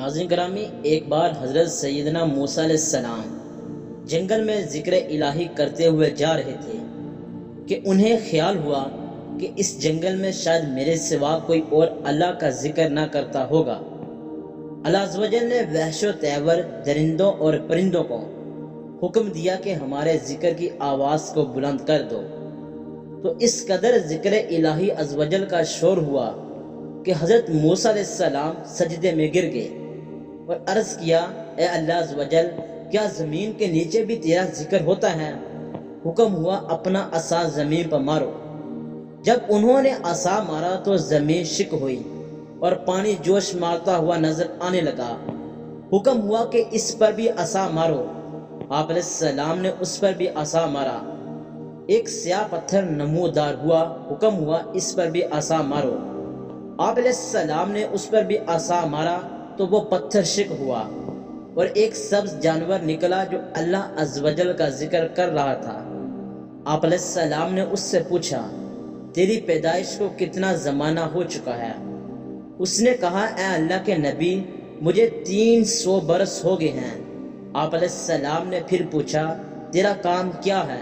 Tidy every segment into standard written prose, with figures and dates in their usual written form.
ناظرین گرامی، ایک بار حضرت سیدنا موسیٰ علیہ السلام جنگل میں ذکر الہی کرتے ہوئے جا رہے تھے کہ انہیں خیال ہوا کہ اس جنگل میں شاید میرے سوا کوئی اور اللہ کا ذکر نہ کرتا ہوگا۔ اللہ عز و جل نے وحش و طیور درندوں اور پرندوں کو حکم دیا کہ ہمارے ذکر کی آواز کو بلند کر دو، تو اس قدر ذکر الہی عز و جل کا شور ہوا کہ حضرت موسیٰ علیہ السلام سجدے میں گر گئے اور عرض کیا، اے اللہ عز و جل، کیا زمین کے نیچے بھی تیرا ذکر ہوتا ہے؟ حکم ہوا اپنا عصا زمین پر مارو۔ جب انہوں نے عصا مارا تو زمین شک ہوئی اور پانی جوش مارتا ہوا نظر آنے لگا۔ حکم ہوا کہ اس پر بھی عصا مارو۔ آپ علیہ السلام نے اس پر بھی عصا مارا۔ ایک سیاہ پتھر نمودار ہوا۔ حکم ہوا اس پر بھی عصا مارو۔ آپ علیہ السلام نے اس پر بھی عصا مارا تو وہ پتھر شک ہوا اور ایک سبز جانور نکلا جو اللہ عز و جل کا ذکر کر رہا تھا۔ آپ علیہ السلام نے اس سے پوچھا، تیری پیدائش کو کتنا زمانہ ہو چکا ہے؟ اس نے کہا، اے اللہ کے نبی، مجھے 300 برس ہو گئے ہیں۔ آپ علیہ السلام نے پھر پوچھا، تیرا کام کیا ہے؟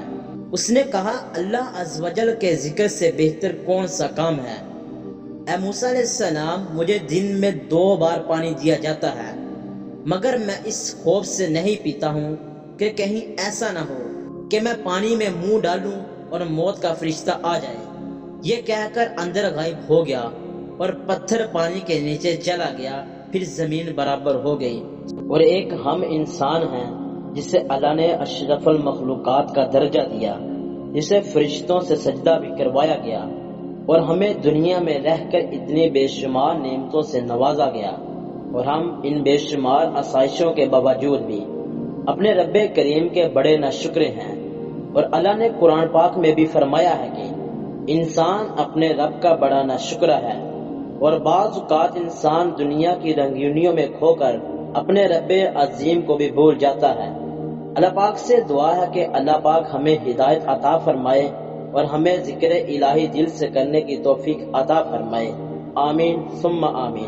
اس نے کہا، اللہ عز و جل کے ذکر سے بہتر کون سا کام ہے؟ اے موسیٰ علیہ السلام، مجھے دن میں 2 بار پانی دیا جاتا ہے، مگر میں اس خوف سے نہیں پیتا ہوں کہ کہیں ایسا نہ ہو کہ میں پانی میں منہ ڈالوں اور موت کا فرشتہ آ جائے۔ یہ کہہ کر اندر غائب ہو گیا اور پتھر پانی کے نیچے چلا گیا، پھر زمین برابر ہو گئی۔ اور ایک ہم انسان ہیں جسے اللہ نے اشرف المخلوقات کا درجہ دیا، جسے فرشتوں سے سجدہ بھی کروایا گیا، اور ہمیں دنیا میں رہ کر اتنی بے شمار نعمتوں سے نوازا گیا، اور ہم ان بے شمار آسائشوں کے باوجود بھی اپنے رب کریم کے بڑے ناشکر ہیں۔ اور اللہ نے قرآن پاک میں بھی فرمایا ہے کہ انسان اپنے رب کا بڑا ناشکر ہے، اور بعض اوقات انسان دنیا کی رنگینیوں میں کھو کر اپنے رب عظیم کو بھی بھول جاتا ہے۔ اللہ پاک سے دعا ہے کہ اللہ پاک ہمیں ہدایت عطا فرمائے اور ہمیں ذکر الہی دل سے کرنے کی توفیق عطا فرمائے۔ آمین ثم آمین۔